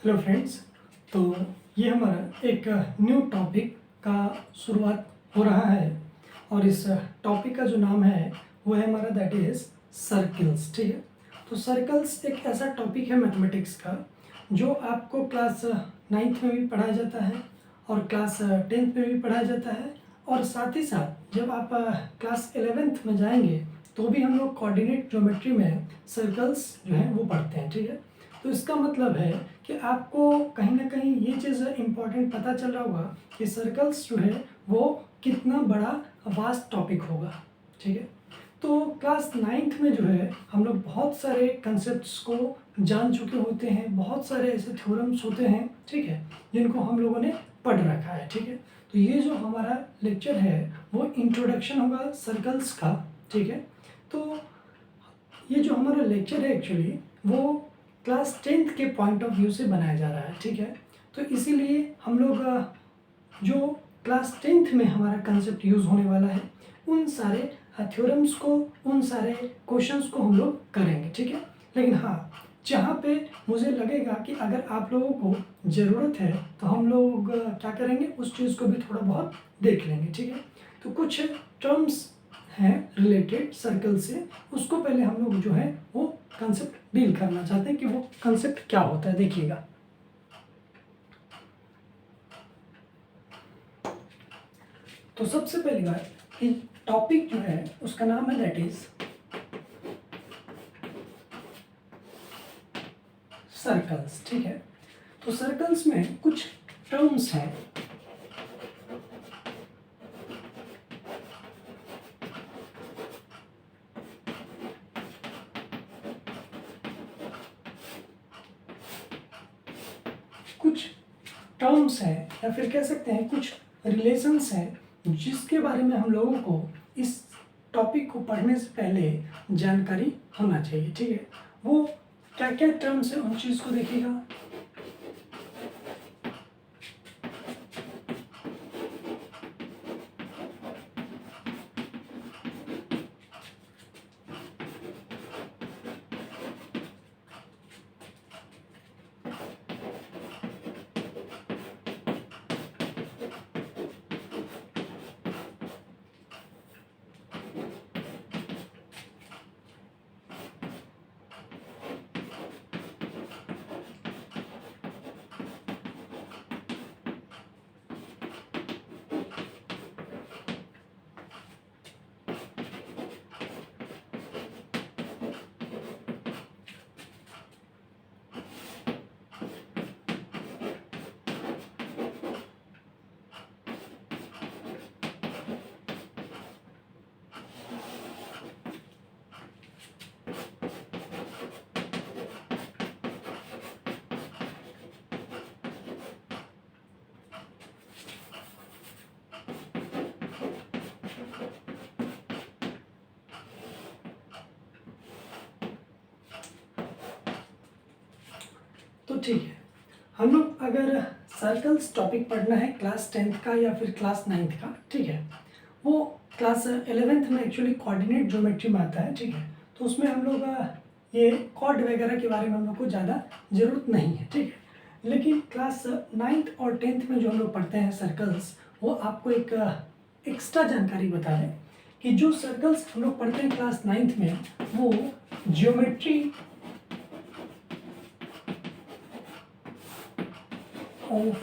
Hello friends. तो ये हमारा एक न्यू टॉपिक का शुरुआत हो रहा है और इस टॉपिक का जो नाम है वो है हमारा दैट इज़ सर्कल्स। ठीक है, तो सर्कल्स एक ऐसा टॉपिक है मैथमेटिक्स का जो आपको क्लास 9th में भी पढ़ाया जाता है और क्लास 10th में भी पढ़ाया जाता है और साथ ही साथ जब आप क्लास 11th में जाएंगे तो भी हम लोग कोऑर्डिनेट ज्योमेट्री में सर्कल्स जो है वो पढ़ते हैं। ठीक है, तो इसका मतलब है कि आपको कहीं ना कहीं ये चीज़ इम्पोर्टेंट पता चल रहा होगा कि सर्कल्स जो है वो कितना बड़ा वास्ट टॉपिक होगा। ठीक है, तो क्लास 9th में जो है हम लोग बहुत सारे कंसेप्ट्स को जान चुके होते हैं, बहुत सारे ऐसे थ्योरम्स होते हैं, ठीक है, जिनको हम लोगों ने पढ़ रखा है। ठीक है, तो ये जो हमारा लेक्चर है वो इंट्रोडक्शन होगा सर्कल्स का। ठीक है, तो ये जो हमारा लेक्चर है एक्चुअली वो क्लास 10th के पॉइंट ऑफ व्यू से बनाया जा रहा है। ठीक है, तो इसीलिए हम लोग जो क्लास 10th में हमारा कंसेप्ट यूज़ होने वाला है उन सारे थ्योरम्स को, उन सारे क्वेश्चंस को हम लोग करेंगे। ठीक है, लेकिन हाँ, जहाँ पे मुझे लगेगा कि अगर आप लोगों को ज़रूरत है तो हम लोग क्या करेंगे, उस चीज़ को भी थोड़ा बहुत देख लेंगे। ठीक है, तो कुछ टर्म्स हैं रिलेटेड सर्कल से, उसको पहले हम लोग जो है वो कंसेप्ट डील करना चाहते हैं कि वो कंसेप्ट क्या होता है। देखिएगा, तो सबसे पहली बात कि टॉपिक जो है उसका नाम है दैट इज सर्कल्स। ठीक है, तो सर्कल्स में कुछ टर्म्स हैं। कुछ टर्म्स हैं या फिर कह सकते हैं कुछ रिलेशंस हैं जिसके बारे में हम लोगों को इस टॉपिक को पढ़ने से पहले जानकारी होना चाहिए। ठीक है, वो क्या क्या टर्म्स हैं उन चीज़ को देखिएगा। तो ठीक है, हम लोग अगर सर्कल्स टॉपिक पढ़ना है क्लास 10th का या फिर क्लास 9th का, ठीक है, वो क्लास 11th में एक्चुअली कोऑर्डिनेट ज्योमेट्री में आता है। ठीक है, तो उसमें हम लोग ये कॉर्ड वगैरह के बारे में हम लोग को ज़्यादा ज़रूरत नहीं है। ठीक है, लेकिन क्लास 9th और 10th में जो हम लोग पढ़ते हैं सर्कल्स, वो आपको एक एक्स्ट्रा जानकारी बता दें कि जो सर्कल्स हम लोग पढ़ते हैं क्लास 9th में वो ज्योमेट्री ऑफ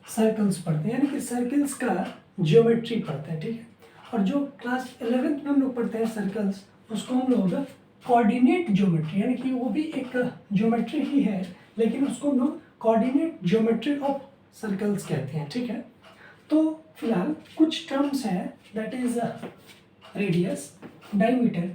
सर्कल्स पढ़ते हैं, यानी कि सर्कल्स का ज्योमेट्री पढ़ते हैं। ठीक है, और जो क्लास 11th में हम लोग पढ़ते हैं सर्कल्स, उसको हम लोग कोऑर्डिनेट ज्योमेट्री, यानी कि वो भी एक ज्योमेट्री ही है लेकिन उसको हम लोग कोऑर्डिनेट ज्योमेट्री ऑफ सर्कल्स कहते हैं। ठीक है, तो फिलहाल कुछ टर्म्स हैं that is radius, diameter,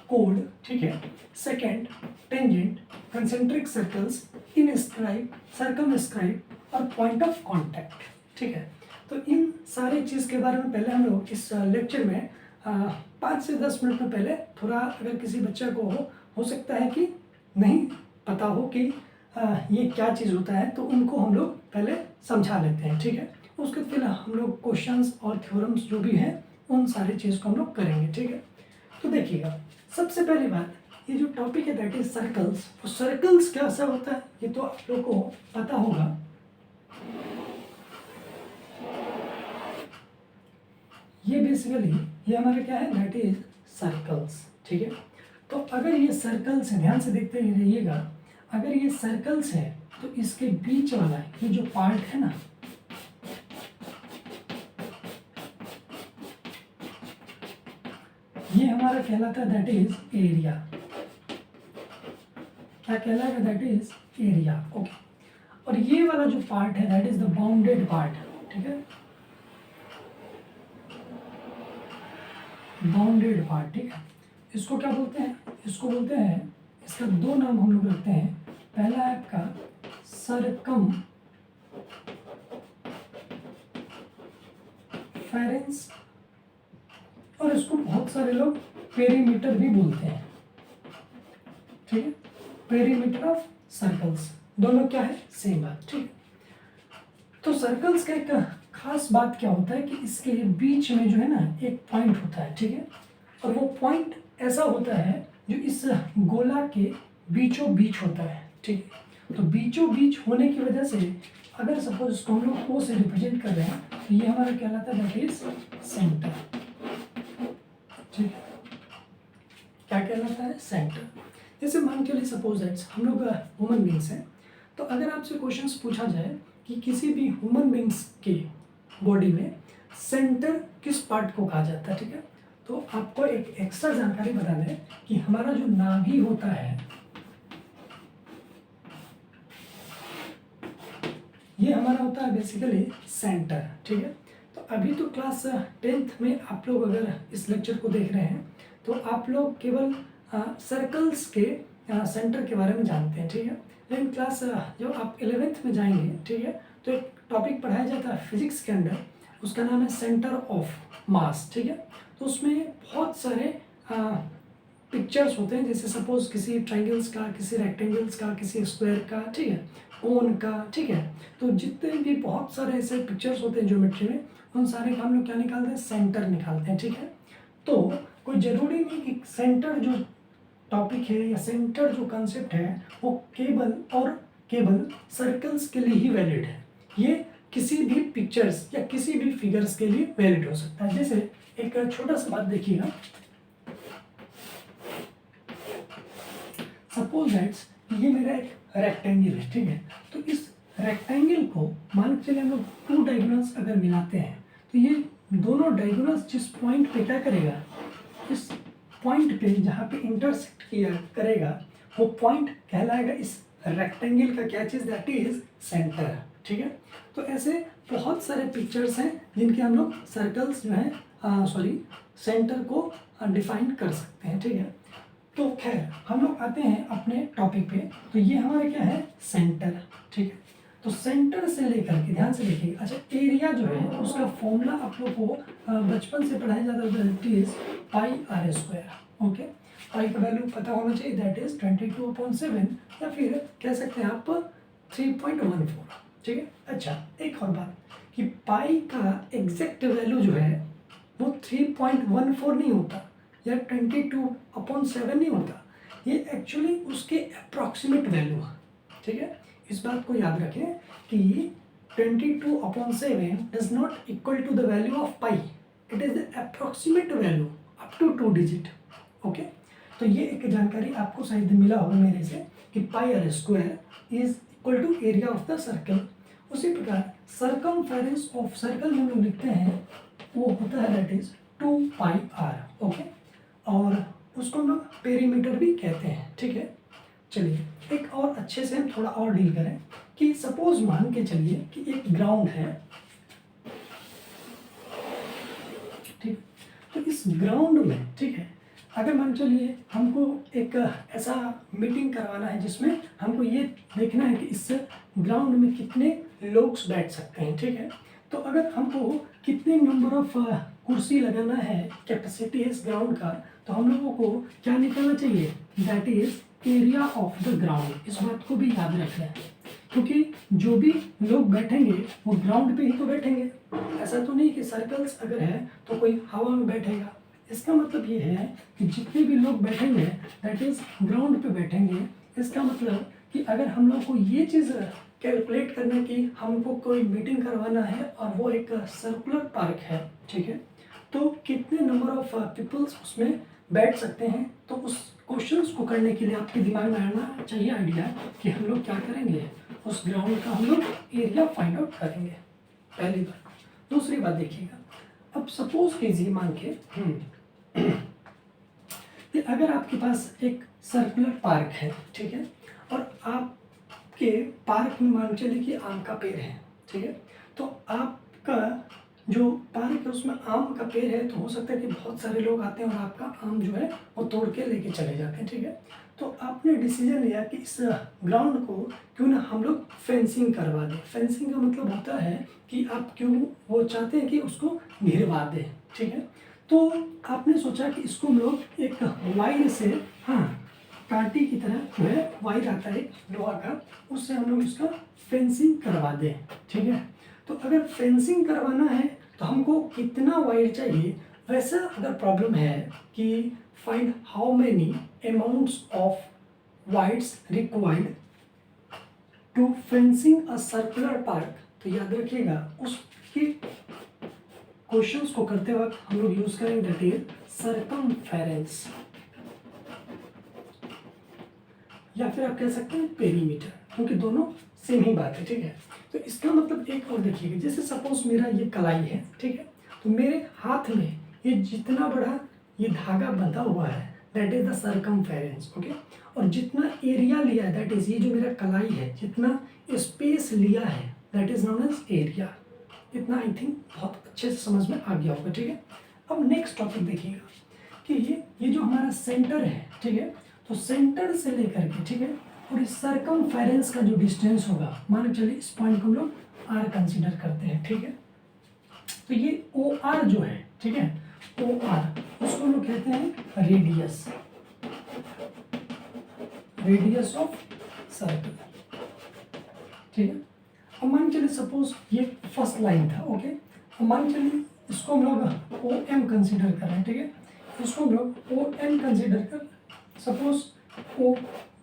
code, ठीक है, second, tangent, concentric circles, inscribe, circumscribe और पॉइंट ऑफ कांटेक्ट। ठीक है, तो इन सारे चीज़ के बारे में पहले हम लोग इस लेक्चर में 5 से 10 मिनट में पहले थोड़ा, अगर किसी बच्चा को हो सकता है कि नहीं पता हो कि ये क्या चीज़ होता है, तो उनको हम लोग पहले समझा लेते हैं। ठीक है, उसके फिर हम लोग क्वेश्चंस और थ्योरम्स जो भी हैं उन सारी चीज़ को हम लोग करेंगे। ठीक है, तो देखिएगा, सबसे पहली बात ये जो टॉपिक है दैट इज सर्कल्स। वो सर्कल्स कैसा होता है ये तो आप लोग को पता होगा। ये बेसिकली ये हमारा क्या है दैट इज सर्कल्स, ठीक है। तो अगर ये सर्कल्स है, ध्यान से देखते रहिएगा, अगर ये सर्कल्स है तो इसके बीच वाला ये जो पार्ट है ना, ये हमारा कहलाता है दैट इज एरिया। क्या कहलाएगा दैट इज एरिया, ओके। और ये वाला जो पार्ट है that is the bounded part, ठीक है, बाउंडेड पार्ट, ठीक है। इसको क्या बोलते हैं, इसको बोलते हैं, इसका दो नाम हम लोग रखते हैं। पहला है आपका सरकम फेरेंस, और इसको बहुत सारे लोग पेरीमीटर भी बोलते हैं, ठीक है, पेरीमीटर ऑफ सर्कल्स। दोनों क्या है, सेम बात, ठीक है। तो सर्कल्स का एक खास बात क्या होता है कि इसके बीच में जो है ना एक पॉइंट होता है, ठीक है, और वो पॉइंट ऐसा होता है जो इस गोला के बीचों बीच होता है, ठीक है। तो बीचों बीच होने की वजह से अगर सपोज इसको हम लोग ओ से रिप्रेजेंट कर रहे हैं तो ये हमारा कहलाता है दैट इज सेंटर, ठीक है। क्या कहलाता है, सेंटर। जैसे मान के लिए सपोज दैट्स हम लोग ह्यूमन बींग्स हैं, तो अगर आपसे क्वेश्चंस पूछा जाए कि किसी भी ह्यूमन बींग्स के बॉडी में सेंटर किस पार्ट को कहा जाता है, ठीक है, तो आपको एक एक्स्ट्रा जानकारी बताना है कि हमारा जो नाभि होता है ये हमारा होता है बेसिकली सेंटर, ठीक है। तो अभी तो क्लास 10th में आप लोग अगर इस लेक्चर को देख रहे हैं तो आप लोग केवल सर्कल्स के सेंटर के बारे में जानते हैं, ठीक है। लेकिन क्लास जब आप 11th में जाएंगे, ठीक है, तो एक टॉपिक पढ़ाया जाता है फिजिक्स के अंदर, उसका नाम है सेंटर ऑफ मास, ठीक है। तो उसमें बहुत सारे पिक्चर्स होते हैं, जैसे सपोज किसी ट्रायंगल्स का, किसी रेक्टेंगल्स का, किसी स्क्वायर का, ठीक है, कोन का, ठीक है। तो जितने भी बहुत सारे ऐसे पिक्चर्स होते हैं ज्योमेट्री में, उन सारे का हम लोग क्या निकालते हैं, सेंटर निकालते हैं, ठीक है। तो कोई ज़रूरी नहीं कि सेंटर जो टॉपिक है या सेंटर जो कंसेप्ट है वो केवल सर्कल्स के लिए ही वैलिड है। ये किसी भी पिक्चर्स या किसी भी फिगर्स के लिए वैलिड हो सकता है। जैसे एक छोटा सा बात देखिएगा, सपोज दैट्स ये मेरा एक रेक्टेंगल है, ठीक है। तो इस रेक्टेंगल को मान के चलिए हम लोग टू डायगोनल्स अगर मिलाते हैं तो ये दोनों डायगोनल्स जिस पॉइंट पे क्या करेगा, इस पॉइंट पे जहाँ पे इंटरसेक्ट किया करेगा वो पॉइंट कहलाएगा इस रेक्टेंगल का क्या चीज़, दैट इज सेंटर, ठीक है। तो ऐसे बहुत सारे पिक्चर्स हैं जिनके हम लोग सर्कल्स जो हैं सेंटर को डिफाइन कर सकते हैं, ठीक है। तो खैर हम लोग आते हैं अपने टॉपिक पे। तो ये हमारा क्या है, सेंटर, ठीक है। तो सेंटर से लेकर के ध्यान से देखिए, अच्छा एरिया जो है उसका फॉर्मूला आप लोग को बचपन से पढ़ाया जाता है, that is pi r square, okay. Pi का वैल्यू पता होना चाहिए, दैट इज 22/7 या फिर कह सकते हैं आप 3.14, ठीक है। अच्छा एक और बात कि पाई का एग्जैक्ट वैल्यू जो है वो 3.14 नहीं होता या 22/7 नहीं होता, ये एक्चुअली उसके अप्रॉक्सीमेट वैल्यू है, ठीक है। इस बात को याद रखें कि 22/7 does not equal to the value of pi, it is the approximate value up to 2 digit, okay. तो ये एक जानकारी आपको शायद मिला होगा मेरे से कि pi r square is equal to area of the circle. उसी प्रकार सरकमफेरेंस ऑफ सर्कल में हम लोग लिखते हैं वो होता है that is 2 pi r, okay. और उसको हम लोग पेरीमीटर भी कहते हैं, ठीक है। चलिए एक और अच्छे से हम थोड़ा और डील करें कि सपोज मान के चलिए कि एक ग्राउंड है, ठीक। तो इस ग्राउंड में, ठीक है, अगर मान चलिए हमको एक ऐसा मीटिंग करवाना है जिसमें हमको ये देखना है कि इस ग्राउंड में कितने लोग बैठ सकते हैं, ठीक है। तो अगर हमको कितने नंबर ऑफ कुर्सी लगाना है, कैपेसिटी है इस ग्राउंड का, तो हम लोगों को क्या निकालना चाहिए, that is area of the ground. इस बात को भी याद रखें क्योंकि जो भी लोग बैठेंगे वो ग्राउंड पे ही तो बैठेंगे। ऐसा तो नहीं कि सर्कल्स अगर है तो कोई हवा में बैठेगा, इसका मतलब ये है कि जितने भी लोग बैठेंगे दैट इज ग्राउंड पे बैठेंगे। इसका मतलब कि अगर हम लोग को ये चीज़ कैलकुलेट करना कि हमको कोई मीटिंग करवाना है और वो एक सर्कुलर पार्क है, ठीक है, तो कितने नंबर ऑफ पीपल्स उसमें बैठ सकते हैं, तो उस क्वेश्चंस को करने के लिए आपके दिमाग में आना चाहिए आइडिया कि हम लोग क्या करेंगे, उस ग्राउंड का हम लोग एरिया फाइंड आउट करेंगे, पहली बात। दूसरी बात देखिएगा, अब सपोज कीजिए मान के कि अगर आपके पास एक सर्कुलर पार्क है, ठीक है, और आपके पार्क में मान चलिए कि आम का पेड़ है, ठीक है, तो आपका जो पार्क है उसमें आम का पेड़ है, तो हो सकता है कि बहुत सारे लोग आते हैं और आपका आम जो है वो तोड़ के लेके चले जाते हैं, ठीक है। तो आपने डिसीजन लिया कि इस ग्राउंड को क्यों ना हम लोग फेंसिंग करवा दें। फेंसिंग का मतलब होता है कि आप क्यों वो चाहते हैं कि उसको घिरवा दें, ठीक है। तो आपने सोचा कि इसको हम लोग एक वायर से, हाँ, कांटे की तरह जो है वायर आता है लोहा का, उससे हम लोग इसका फेंसिंग करवा दें, ठीक है। तो अगर फेंसिंग करवाना है तो हमको कितना वायर चाहिए, वैसा अगर प्रॉब्लम है कि find how many amounts of wires required to fencing a circular park, तो याद रखिएगा उसकी क्वेश्चंस को करते वक्त हम लोग यूज करेंगे दैट इज सरकमफेरेंस, या फिर आप कह सकते हैं पेरीमीटर, क्योंकि दोनों सेम ही बात है, ठीक है। तो इसका मतलब एक और देखिएगा, जैसे सपोज मेरा ये कलाई है, ठीक है, तो मेरे हाथ में ये जितना बड़ा ये धागा बंधा हुआ है that is the circumference, okay. और जितना एरिया लिया है दैट इज, ये जो मेरा कलाई है जितना स्पेस लिया है that is known as area. इतना आई थिंक बहुत अच्छे से समझ में आ गया होगा, ठीक है। अब नेक्स्ट टॉपिक देखिएगा कि ये जो हमारा सेंटर है, ठीक है, तो सेंटर से लेकर के, ठीक है, और इस सरकमफेरेंस का जो डिस्टेंस होगा, मान के चलिए इस पॉइंट को हम लोग आर कंसीडर करते हैं, ठीक है। तो ये ओ आर जो है, ठीक है, ओ आर उसको हम लोग कहते हैं रेडियस, रेडियस ऑफ सर्कल, ठीक है। अब मान चलिए सपोज ये फर्स्ट लाइन था, ओके। अब मान चलिए इसको हम लोग ओ एम कंसिडर कर रहे हैं, ठीक है, इसको हम लोग ओ एम कंसिडर कर, सपोज ओ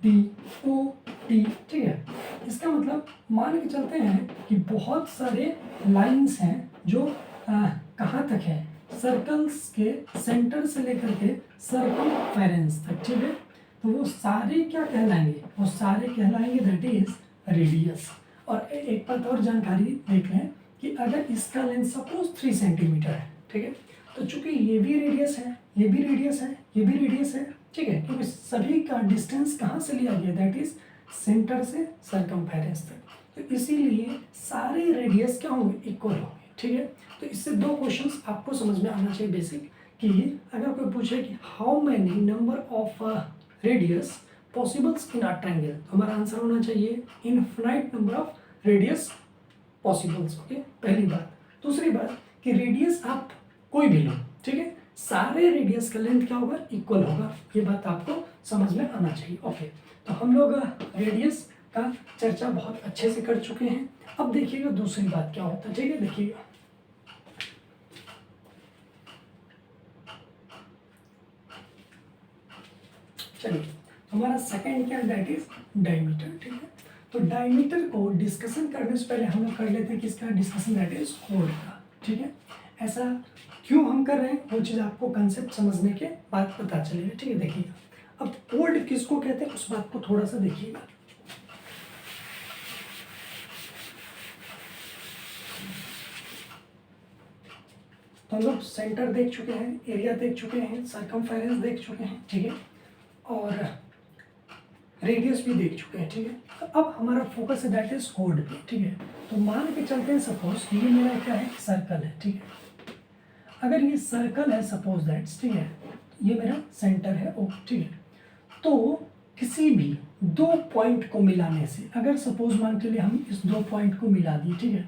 टी, ठीक है। इसका मतलब मान के चलते हैं कि बहुत सारे लाइंस हैं जो कहाँ तक है, सर्कल्स के सेंटर से लेकर के सर्कमफेरेंस तक, ठीक है। तो वो सारे क्या कहलाएंगे, वो सारे कहलाएंगे दैट इज रेडियस। और एक बात और जानकारी देख लें कि अगर इसका लेंथ सपोज 3 सेंटीमीटर है, ठीक है, तो चूंकि ये भी रेडियस है, ये भी रेडियस है, ये भी रेडियस है, ठीक है, क्योंकि सभी का डिस्टेंस कहाँ से लिया गया दैट इज सेंटर से सरकमफेरेंस तक, तो इसीलिए सारे रेडियस क्या होंगे, इक्वल होंगे, ठीक है। तो इससे दो क्वेश्चंस आपको समझ में आना चाहिए बेसिक, कि अगर कोई पूछे कि how many number of radius possibles in a triangle, तो हमारा आंसर होना चाहिए infinite number of radius possibles, okay, पहली बात। दूसरी बात कि रेडियस आप कोई भी लो, ठीक है, सारे रेडियस का लेंथ क्या होगा, इक्वल होगा, ये बात आपको समझ में आना चाहिए, ओके। तो हम लोग रेडियस का चर्चा बहुत अच्छे से कर चुके हैं। अब देखिएगा दूसरी बात क्या होता है, ठीक है, देखिएगा चलिए, हमारा सेकंड क्या दैट इज डायमीटर, ठीक है। तो डायमीटर को डिस्कशन करने से पहले हम लोग कर लेते हैं किसका डिस्कशन, दैट इज कोड का, ठीक है। ऐसा क्यों हम कर रहे हैं वो चीज़ आपको कंसेप्ट समझने के बाद पता चलेगा, ठीक है। देखिएगा अब कोड किसको कहते हैं उस बात को थोड़ा सा देखिएगा। तो हम लोग सेंटर देख चुके हैं, एरिया देख चुके हैं, सरकमफेरेंस देख चुके हैं, ठीक है, और रेडियस भी देख चुके हैं, ठीक है। तो अब हमारा फोकस है दैट इज कोड पे, ठीक है। तो मान के चलते हैं सपोज ये मेरा क्या है, सर्कल है, ठीक है। अगर ये सर्कल है सपोज दैट्स, ठीक है, ये मेरा सेंटर है, ओ, ठीक है। तो किसी भी दो पॉइंट को मिलाने से, अगर सपोज मान के लिए हम इस दो पॉइंट को मिला दिए, ठीक है,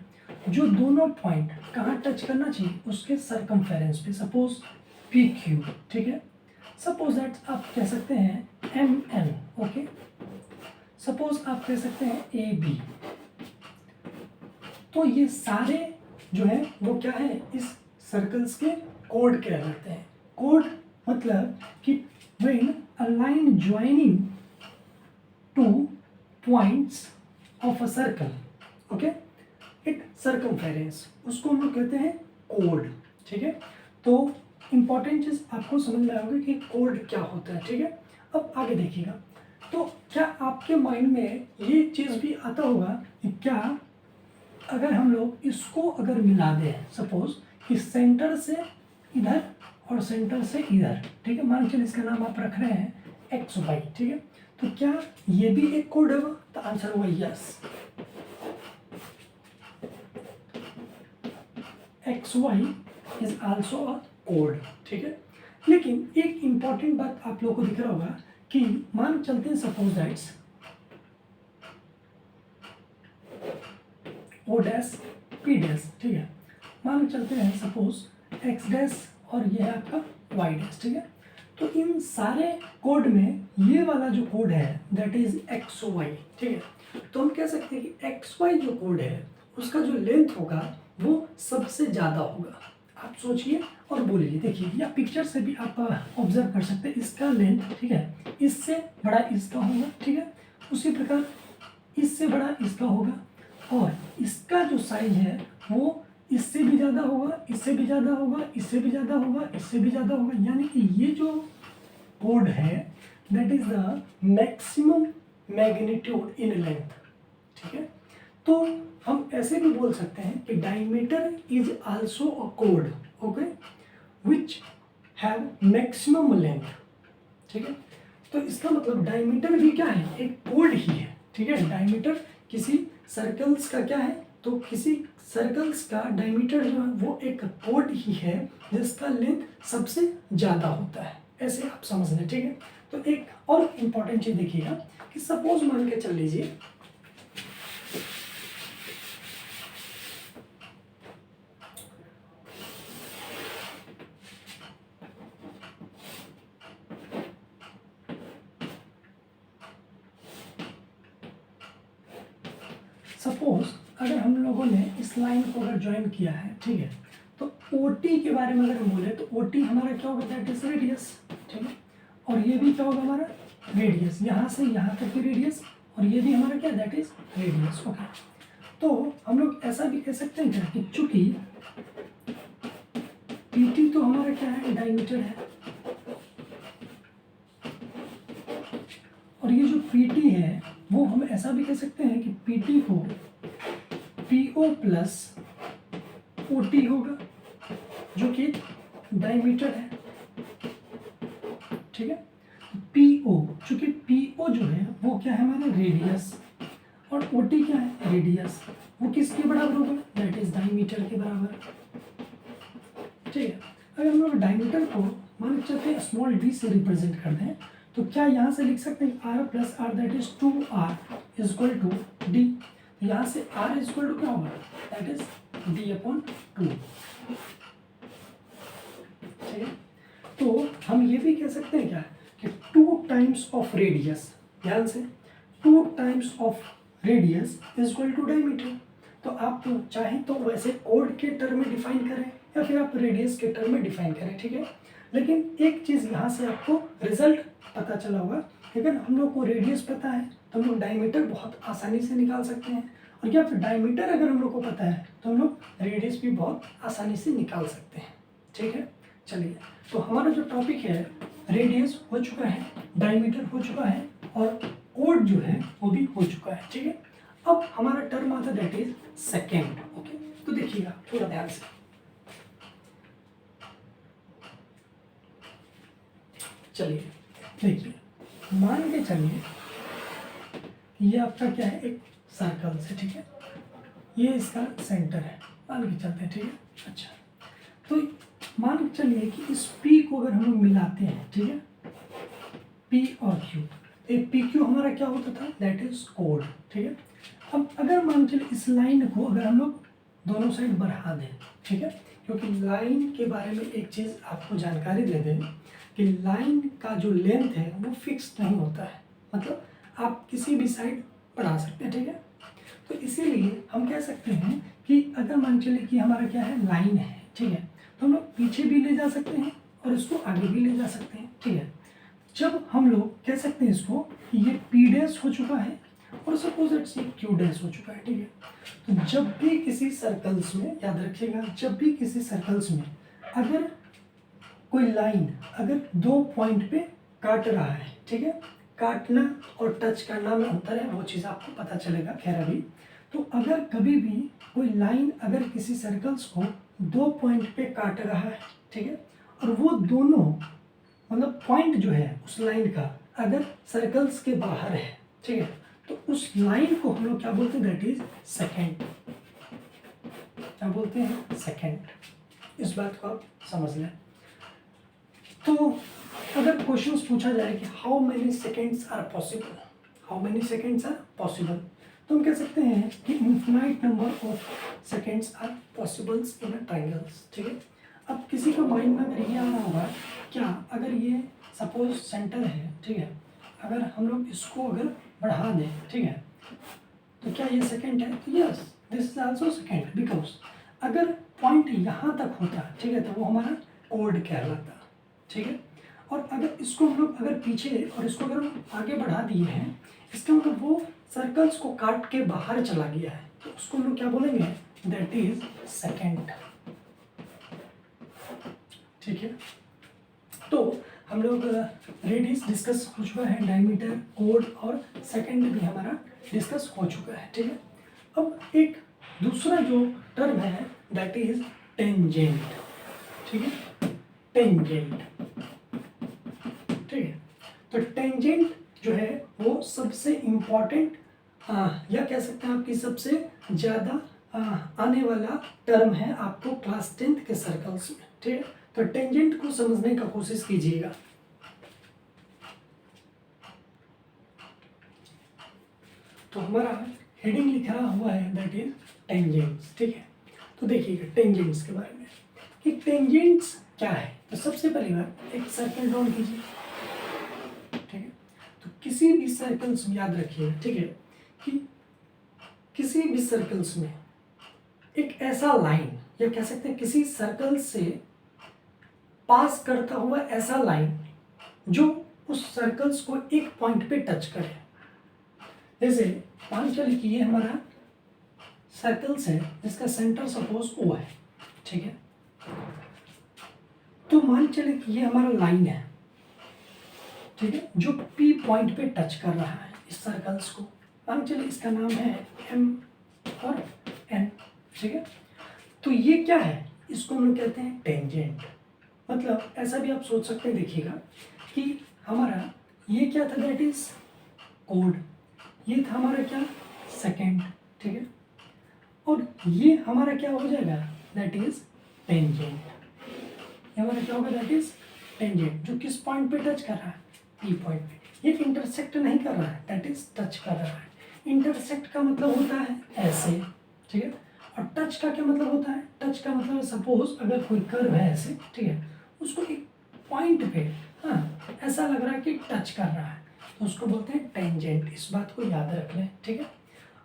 जो दोनों पॉइंट कहाँ टच करना चाहिए, उसके सरकमफेरेंस पे, सपोज पी क्यू, ठीक है। सपोज दैट आप कह सकते हैं एम एन, ओके। सपोज आप कह सकते हैं ए बी। तो ये सारे जो है वो क्या है, इस सर्कल्स के कोड कहलाते हैं। कोड मतलब कि when a line joining two points of a circle, okay, it circumference, उसको हम लोग कहते हैं कोड, ठीक है। तो इंपॉर्टेंट चीज़ आपको समझ में आएगी कि कोड क्या होता है, ठीक है। अब आगे देखिएगा, तो क्या आपके माइंड में ये चीज़ भी आता होगा कि क्या अगर हम लोग इसको अगर मिला दें, सपोज कि सेंटर से इधर और सेंटर से इधर, ठीक है, मान चलिए इसका नाम आप रख रहे हैं एक्स वाई, ठीक है, तो क्या ये भी एक कोड होगा? तो आंसर होगा yes, X Y is also a code, ठीक है। लेकिन एक इंपॉर्टेंट बात आप लोगों को दिख रहा होगा कि मान चलते हैं suppose that's O dash P dash, ठीक है, मान चलते हैं सपोज एक्स डैश और यह है आपका वाई डैश, ठीक है। तो इन सारे कोड में ये वाला जो कोड है दैट इज एक्स वाई, ठीक है। तो हम कह सकते हैं कि एक्स वाई जो कोड है उसका जो लेंथ होगा वो सबसे ज़्यादा होगा। आप सोचिए और बोलिए, देखिए या पिक्चर से भी आप ऑब्जर्व कर सकते हैं, इसका लेंथ, ठीक है, इससे बड़ा इसका होगा, ठीक है, उसी प्रकार इससे बड़ा इसका होगा, और इसका जो साइज है वो इससे भी ज़्यादा होगा, इससे भी ज़्यादा होगा, इससे भी ज़्यादा होगा, इससे भी ज़्यादा होगा, यानी कि ये जो कोड है that is the maximum magnitude in length, ठीक है। तो हम ऐसे भी बोल सकते हैं कि diameter is also a code, okay, which have maximum length, ठीक है। तो इसका मतलब डायमीटर भी क्या है, एक कोड ही है, ठीक है। डायमीटर किसी सर्कल्स का क्या है, तो किसी सर्कल्स का डायमीटर जो है वो एक कोड ही है जिसका लेंथ सबसे ज़्यादा होता है, ऐसे आप समझ लें, ठीक है। तो एक और इम्पॉर्टेंट चीज़ देखिएगा कि सपोज मान के चल लीजिए सपोज अगर हम लोगों ने इस लाइन को अगर ज्वाइन किया है, ठीक है, तो OT के बारे में अगर हम बोले तो OT हमारा क्या होगा, दैट इज रेडियस, ठीक है, और ये भी क्या होगा हमारा रेडियस, यहाँ से यहाँ तक की रेडियस, और ये भी हमारा क्या, दैट इज रेडियस, ओके। तो हम लोग ऐसा भी कह सकते हैं क्या कि चूंकि PT तो हमारा क्या है, डायमीटर है, और ये जो PT है वो हम ऐसा भी कह सकते हैं कि PT को PO प्लस OT होगा जो कि डायमीटर है, ठीक है। PO, चूंकि PO जो है वो क्या है हमारा रेडियस, और OT क्या है रेडियस, वो किसके बराबर होगा, दैट इज डायमीटर के बराबर, ठीक है। अगर हम लोग डायमीटर को मान के चलते हैं स्मॉल d से रिप्रेजेंट कर दें तो क्या यहाँ से लिख सकते हैं R plus R that is 2R is equal to D, यहाँ से R इज इक्वल टू क्या होगा, दैट इज D/2, ठीक है। तो हम ये भी कह सकते हैं क्या कि 2 टाइम्स ऑफ रेडियस, ध्यान से 2 times of radius is equal to diameter. तो आप चाहें तो वैसे कोड के टर्म में डिफाइन करें या फिर आप रेडियस के टर्म में डिफाइन करें, ठीक है। लेकिन एक चीज़ यहाँ से आपको रिजल्ट पता चला होगा, अगर हम लोग को रेडियस पता है तो हम लोग डायमीटर बहुत आसानी से निकाल सकते हैं, और या फिर डायमीटर अगर हम लोग को पता है तो हम लोग रेडियस भी बहुत आसानी से निकाल सकते हैं, ठीक है। चलिए, तो हमारा जो टॉपिक है रेडियस हो चुका है, डायमीटर हो चुका है, और कोड जो है वो भी हो चुका है, ठीक है। अब हमारा टर्म आता है दैट इज सेकेंड, ओके। तो देखिएगा थोड़ा ध्यान से, चलिए देखिए, मान के चलिए ये आपका क्या है, एक सर्कल से, ठीक है, ये इसका सेंटर है, मान के चलते हैं, ठीक है। अच्छा, तो मान के चलिए कि इस P को अगर हम लोग मिलाते हैं, ठीक है, P और Q, एक PQ हमारा क्या होता था, दैट इज कोड, ठीक है। अब अगर मान चलिए इस लाइन को अगर हम लोग दोनों साइड बढ़ा दें, ठीक है, क्योंकि लाइन के बारे में एक चीज़ आपको जानकारी दे दें कि लाइन का जो लेंथ है वो फिक्स नहीं होता है, मतलब आप किसी भी साइड बढ़ा सकते हैं, ठीक है। तो इसीलिए हम कह सकते हैं कि अगर मान चलिए कि हमारा क्या है, लाइन है, ठीक है, तो हम लोग पीछे भी ले जा सकते हैं और इसको आगे भी ले जा सकते हैं, ठीक है। जब हम लोग कह सकते हैं इसको कि ये पी डैश हो चुका है और सपोज इट्स ये क्यू डैश हो चुका है, ठीक है। तो जब भी किसी सर्कल्स में, याद रखिएगा, जब भी किसी सर्कल्स में अगर कोई लाइन अगर दो पॉइंट पे काट रहा है, ठीक है, काटना और टच करना में अंतर है, वो चीज़ आपको पता चलेगा खैर अभी। तो अगर कभी भी कोई लाइन अगर किसी सर्कल्स को दो पॉइंट पे काट रहा है, ठीक है, और वो दोनों मतलब पॉइंट जो है उस लाइन का अगर सर्कल्स के बाहर है, ठीक है, तो उस लाइन को हम लोग क्या बोलते हैं, दैट इज सेकेंड। क्या बोलते हैं, सेकेंड। इस बात को आप समझ लें। तो अगर क्वेश्चंस पूछा जाए कि how many seconds are possible, how many seconds are possible, तो हम कह सकते हैं कि infinite number of seconds are possibles in a triangles, ठीक है। अब किसी का माइंड में अगर ये आ रहा होगा, क्या अगर ये सपोज सेंटर है, ठीक है, अगर हम लोग इसको अगर बढ़ा दें, ठीक है, तो क्या ये सेकेंड है, तो yes this is also second, because अगर पॉइंट यहाँ तक होता, ठीक है, तो वो हमारा कोड कहलाता, ठीक है। और अगर इसको हम लोग अगर पीछे और इसको अगर हम आगे बढ़ा दिए हैं, इसका मतलब वो सर्कल्स को काट के बाहर चला गया है, तो उसको हम लोग क्या बोलेंगे, दैट इज सेकेंड, ठीक है। तो हम लोग रेडियस डिस्कस हो चुका है, डायमीटर, कोड और सेकेंड भी हमारा डिस्कस हो चुका है, ठीक है। अब एक दूसरा जो टर्म है दैट इज टेंजेंट, ठीक है, टेंजेंट, ठीक है। तो टेंजेंट जो है वो सबसे इम्पॉर्टेंट या कह सकते हैं आपकी सबसे ज़्यादा आने वाला टर्म है आपको क्लास 10th के सर्कल्स में, ठीक है। तो टेंजेंट को समझने का कोशिश कीजिएगा। तो हमारा हेडिंग लिखा हुआ है दैट इज टेंजेंट्स, ठीक है। तो देखिएगा टेंजेंट्स के बारे में कि टेंजेंट्स क्या है। तो सबसे पहली बार एक सर्कल ड्रॉ कीजिए, ठीक है। तो किसी भी सर्कल्स में याद रखिएगा, ठीक है, कि किसी भी सर्कल्स में एक ऐसा लाइन या कह सकते हैं किसी सर्कल से पास करता हुआ ऐसा लाइन जो उस सर्कल्स को एक पॉइंट पे टच करे। जैसे मान चलिए कि ये हमारा सर्कल्स है जिसका सेंटर सपोज ओ है, ठीक है। तो मान चलिए कि ये हमारा लाइन है, ठीक है, जो पी पॉइंट पे टच कर रहा है इस सर्कल्स को। मान चलिए इसका नाम है एम और एन, ठीक है। तो ये क्या है, इसको हम लोग कहते हैं टेंजेंट। मतलब ऐसा भी आप सोच सकते हैं, देखिएगा कि हमारा ये क्या था, दैट इज कोड, ये था हमारा क्या, सेकेंड, ठीक है, और ये हमारा क्या हो जाएगा, दैट इज टेंजेंट। ये हमारा क्या होगा, दैट इज टेंजेंट, जो किस पॉइंट पे टच कर रहा है, पी पॉइंट पे। ये इंटरसेक्ट नहीं कर रहा है, दैट इज टच कर रहा है। इंटरसेक्ट का मतलब होता है ऐसे, ठीक है, और टच का क्या मतलब होता है, टच का मतलब है सपोज अगर कोई कर्व है ऐसे, ठीक है, उसको एक पॉइंट पे ऐसा लग रहा है कि टच कर रहा है, तो उसको बोलते हैं टेंजेंट। इस बात को याद रख लें, ठीक है।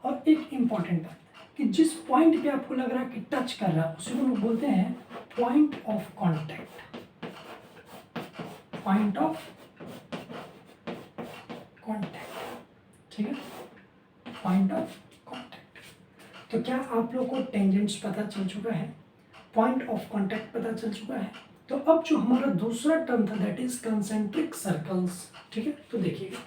और एक इम्पॉर्टेंट बात कि जिस पॉइंट पे आपको लग रहा है कि टच कर रहा है उसी को लोग बोलते हैं point of contact, point of contact, ठीक है, पॉइंट ऑफ कॉन्टैक्ट। तो क्या आप लोग को टेंजेंट्स पता चल चुका है, पॉइंट ऑफ कॉन्टैक्ट पता चल चुका है। तो अब जो हमारा दूसरा टर्म था दैट इज कंसेंट्रिक सर्कल्स, ठीक है। तो देखिएगा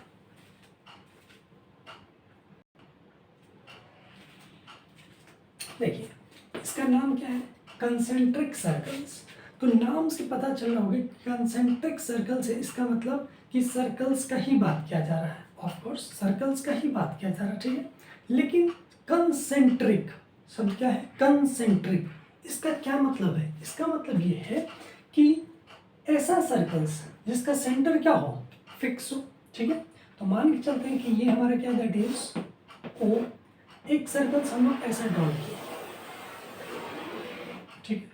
देखिए इसका नाम क्या है, कंसेंट्रिक सर्कल्स। तो नाम से पता चल रहा होगा कंसेंट्रिक सर्कल्स है, इसका मतलब कि सर्कल्स का ही बात किया जा रहा है, ऑफ कोर्स सर्कल्स का ही बात किया जा रहा है, ठीक है। लेकिन कंसेंट्रिक शब्द क्या है, कंसेंट्रिक, इसका क्या मतलब है, इसका मतलब ये है कि ऐसा सर्कल्स जिसका सेंटर क्या हो, फिक्स हो, ठीक है। तो मान के चलते हैं कि ये हमारा क्या, दैट इज ओ, एक सर्कल्स हम लोग ऐसा ड्रॉ किया, ठीक है,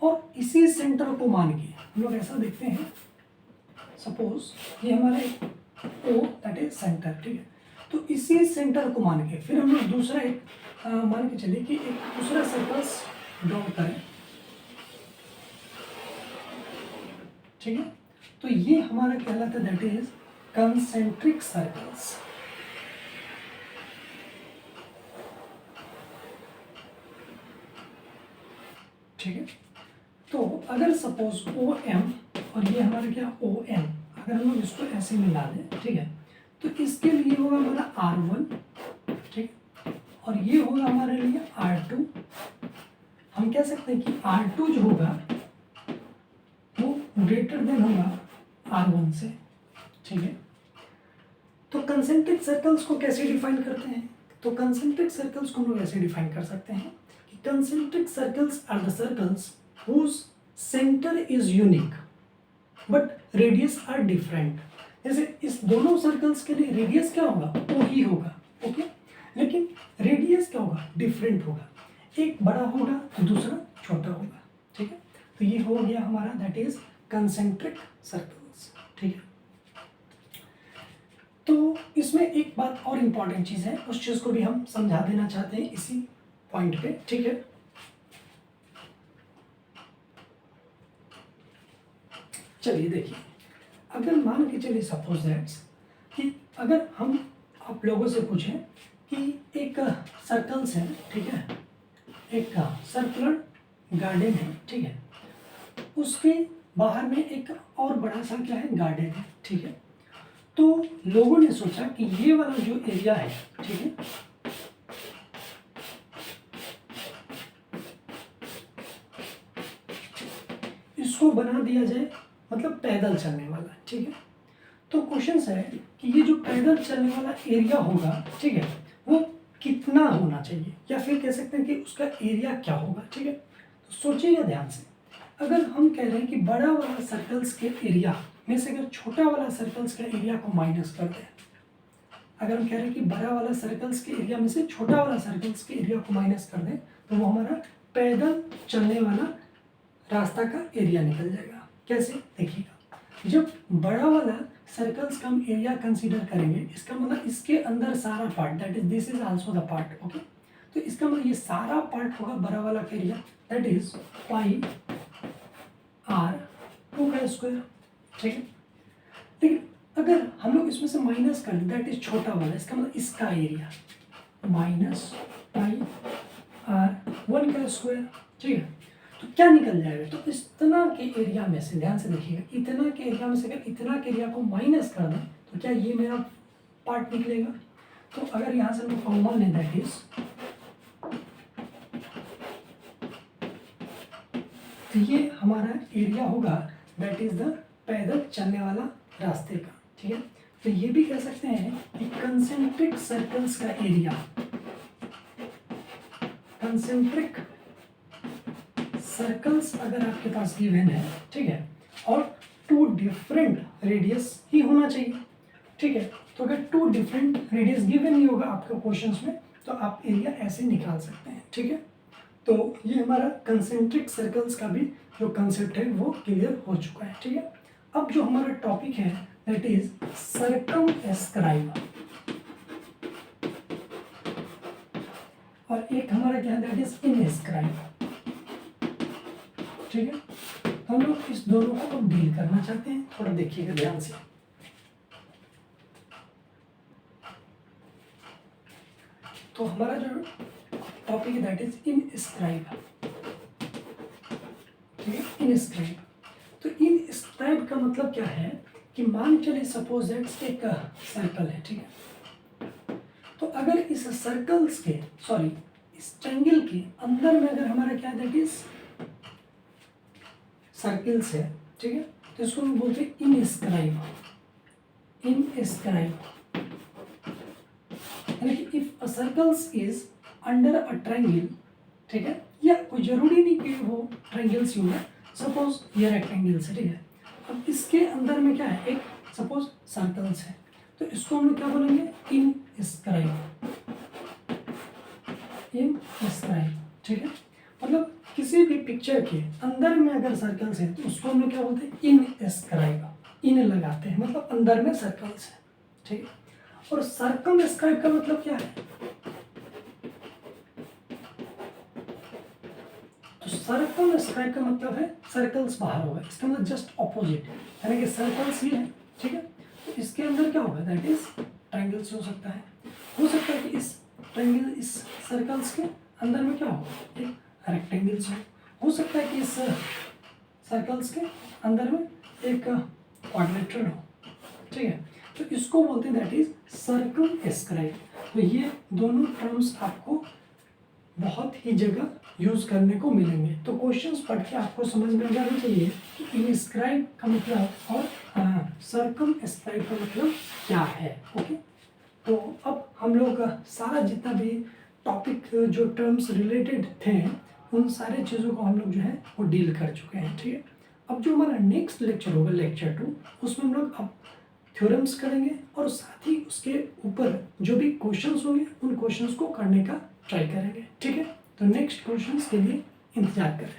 और इसी सेंटर को मान के हम लोग ऐसा देखते हैं, सपोज ये हमारा एक ओ दैट इज सेंटर, ठीक है। तो इसी सेंटर को मान के फिर हम लोग दूसरा एक मान के चलिए कि एक दूसरा सर्कल्स ड्रॉ करें, ठीक है। तो ये हमारा कहलाता है दैट इज कंसेंट्रिक सर्कल्स। ठीक है। तो अगर सपोज ओ एम और ये हमारा क्या ओ एन, अगर हम लोग इसको ऐसे मिला दें, ठीक है, तो इसके लिए होगा हमारा आर वन, ठीक, और ये होगा हमारे लिए आर टू। हम कह सकते हैं कि आर टू जो होगा वो ग्रेटर देन होगा आर वन से। ठीक है। तो कंसेंट्रिक सर्कल्स को कैसे डिफाइन करते हैं? तो कंसेंट्रिक सर्कल्स को हम लोग ऐसे डिफाइन कर सकते हैं कि concentric circles are the circles whose centre is unique but radius are different. जैसे इस दोनों सर्कल्स के लिए रेडियस क्या होगा? वो ही होगा, ओके, लेकिन रेडियस क्या होगा? डिफरेंट होगा, एक बड़ा होगा तो दूसरा छोटा होगा। ठीक है। तो ये हो गया हमारा दैट इज कंसेंट्रिक सर्कल्स। ठीक है। तो इसमें एक बात और इम्पॉर्टेंट चीज़ है, उस चीज़ को भी हम समझा देना चाहते हैं इसी पॉइंट पे। ठीक है। चलिए देखिए, अगर मान के चलिए सपोज दैट्स कि अगर हम आप लोगों से पूछें कि एक सर्कल्स है, ठीक है, एक सर्कुलर गार्डन है, ठीक है, उसके बाहर में एक और बड़ा सा क्या है? गार्डन है। ठीक है। तो लोगों ने सोचा कि ये वाला जो एरिया है, ठीक है, इसको बना दिया जाए मतलब पैदल चलने वाला। ठीक है। तो क्वेश्चन है कि ये जो पैदल चलने वाला एरिया होगा, ठीक है, वो कितना होना चाहिए, या फिर कह सकते हैं कि उसका एरिया क्या होगा। ठीक है। तो सोचिएगा ध्यान से, अगर हम कह रहे हैं कि बड़ा वाला सर्कल्स के एरिया में से अगर छोटा वाला सर्कल्स का एरिया को माइनस कर दें, अगर हम कह रहे हैं कि बड़ा वाला सर्कल्स के एरिया में से छोटा वाला सर्कल्स के एरिया को माइनस कर दें, तो वो हमारा पैदल चलने वाला रास्ता का एरिया निकल जाएगा। कैसे? देखिएगा, जब बड़ा वाला सर्कल्स का हम एरिया कंसीडर करेंगे, इसका मतलब इसके अंदर सारा part that is this is also the part, okay, तो इसका मतलब ये सारा पार्ट होगा बड़ा वाला का area that is pi r two का स्क्वायर। ठीक है। लेकिन अगर हम लोग इसमें से माइनस कर दें दैट इज छोटा वाला, इसका मतलब इसका area minus pi r one का स्क्वायर। ठीक है। तो क्या निकल जाएगा? तो इतना के एरिया में से, ध्यान से देखिएगा, इतना के एरिया में से अगर इतना के एरिया को माइनस कर दें तो क्या ये मेरा पार्ट निकलेगा? तो अगर यहाँ से हम फॉर्मूला लें दैट इज, तो ये हमारा एरिया होगा दैट इज द पैदल चलने वाला रास्ते का। ठीक है। तो ये भी कह सकते हैं कि कंसेंट्रिक सर्कल्स का एरिया, कंसेंट्रिक सर्कल्स अगर आपके पास गिवन है, ठीक है, और टू डिफरेंट रेडियस ही होना चाहिए। ठीक है। तो अगर टू डिफरेंट रेडियस गिवन नहीं होगा आपके क्वेश्चंस में, तो आप एरिया ऐसे निकाल सकते हैं। ठीक है। तो ये हमारा कंसेंट्रिक सर्कल्स का भी जो कंसेप्ट है वो क्लियर हो चुका है। ठीक है। अब जो हमारा टॉपिक है दैट इज सर्कमस्क्राइब, और एक हमारा क्या है दैट इज इनस्क्राइब। ठीक है। हम लोग इस दोनों को अब डील करना चाहते हैं, थोड़ा देखिएगा ध्यान से। तो हमारा जो टॉपिक है दैट इज इनस्क्राइब। ठीक है, इनस्क्राइब। तो इनस्क्राइब का मतलब क्या है कि मान चलिए सपोज दैट्स एक सर्कल है, ठीक है, तो अगर इस सर्कल्स के इस ट्रायंगल के अंदर में अगर हमारा क्या दैट इज सर्कल्स है, ठीक है, तो इसको हम बोलते हैं इनस्क्राइब। इनस्क्राइब यानी कि if a circles is under a triangle, ठीक है, या कोई जरूरी नहीं कि वो ट्रायंगल्स ही होगा, सपोज ये रेक्टेंगल्स है, ठीक है, अब इसके अंदर में क्या है, एक सपोज सर्कल्स है, तो इसको हम लोग क्या बोलेंगे? इनस्क्राइब। इनस्क्राइब। ठीक है। मतलब किसी भी पिक्चर के अंदर में अगर सर्कल्स है तो उसको हम लोग क्या बोलते हैं? इनस्क्राइब। इन लगाते हैं मतलब अंदर में सर्कल्स है। ठीक है। और सर्कमस्क्राइब का मतलब क्या है? तो सर्कल स्क्राइब का मतलब है सर्कल्स बाहर होगा, इसका मतलब जस्ट ऑपोजिट, यानी कि सर्कल्स ये है, ठीक है। तो इसके अंदर क्या होगा, दैट इज ट्रायंगल्स हो सकता है कि इस ट्रायंगल, इस सर्कल्स के अंदर में क्या होगा, एक रेक्टेंगल्स हो सकता है कि इस सर्कल्स के अंदर में एक क्वाड्रेटर हो, ठीक है। तो इसको बोलते हैं दैट इज सर्कल स्क्राइब। तो ये दोनों टर्म्स आपको बहुत ही जगह यूज करने को मिलेंगे। तो क्वेश्चंस पढ़ के आपको समझ में जाना चाहिए कि इंस्क्राइब का मतलब और सर्कल स्क्राइब का मतलब क्या है। ओके, तो अब हम लोग सारा जितना भी टॉपिक जो टर्म्स रिलेटेड थे उन सारे चीज़ों को हम लोग जो है वो डील कर चुके हैं, ठीक है। अब जो हमारा नेक्स्ट लेक्चर होगा, लेक्चर 2, उसमें हम लोग अब थ्योरम्स करेंगे और साथ ही उसके ऊपर जो भी क्वेश्चंस होंगे उन क्वेश्चंस को करने का ट्राई करेंगे, ठीक है। तो नेक्स्ट क्वेश्चंस के लिए इंतजार करें।